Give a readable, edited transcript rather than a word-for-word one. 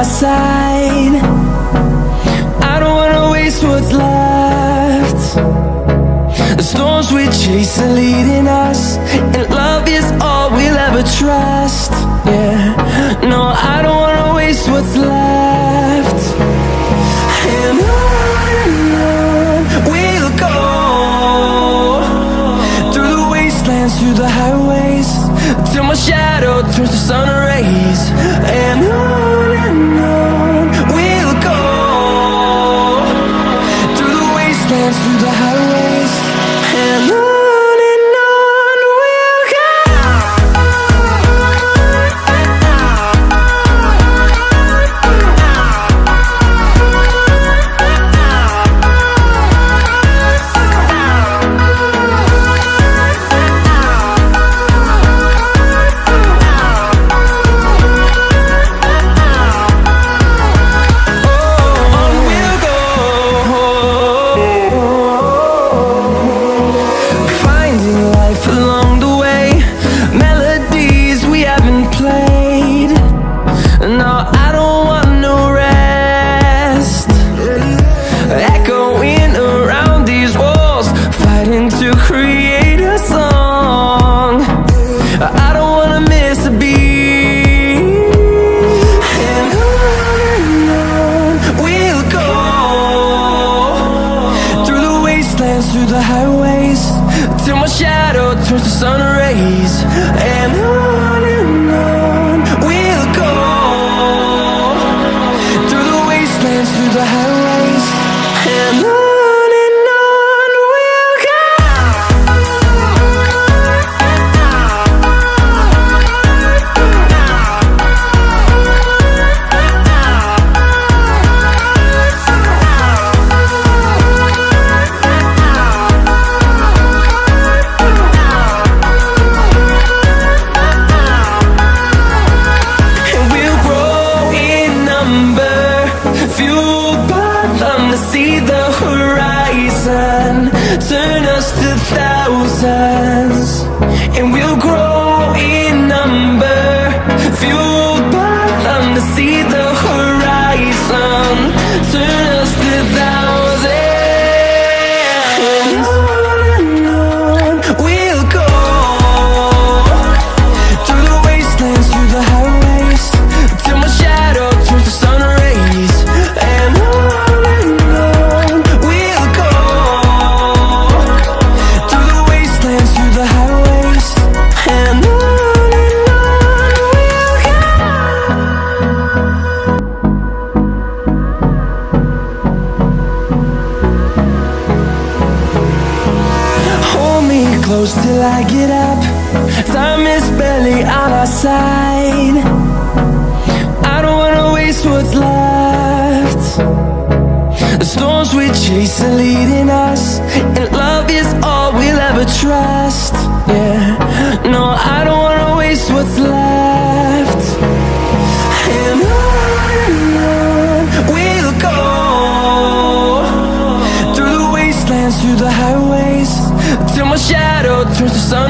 our side. I don't wanna waste what's left. The storms we chase are leading us, and love is all we'll ever trust. Yeah, no, I don't wanna waste what's left. And on we'll go, through the wastelands, through the highways, till my shadow turns to sun rays. And on we'll go, through the wastelands, through the highways, and on we'll go. Through the highways, till my shadow turns to sun rays. And on we'll go, through the wastelands, through the highways, and on we'll go. See the horizon, turn us to thousands, and we'll grow in number, fueled by them. To see the horizon, turn us to thousands, and on we'll go, through the wastelands, through the highways, till my shadow turns to sun rays. And close till I get up, time is barely on our side. I don't wanna waste what's left. The storms we chase are leading us, and love is all we'll ever trust. Yeah, no, I don't wanna waste what's left. And on we'll go, through the wastelands, through the highways, till my shadow turns to sun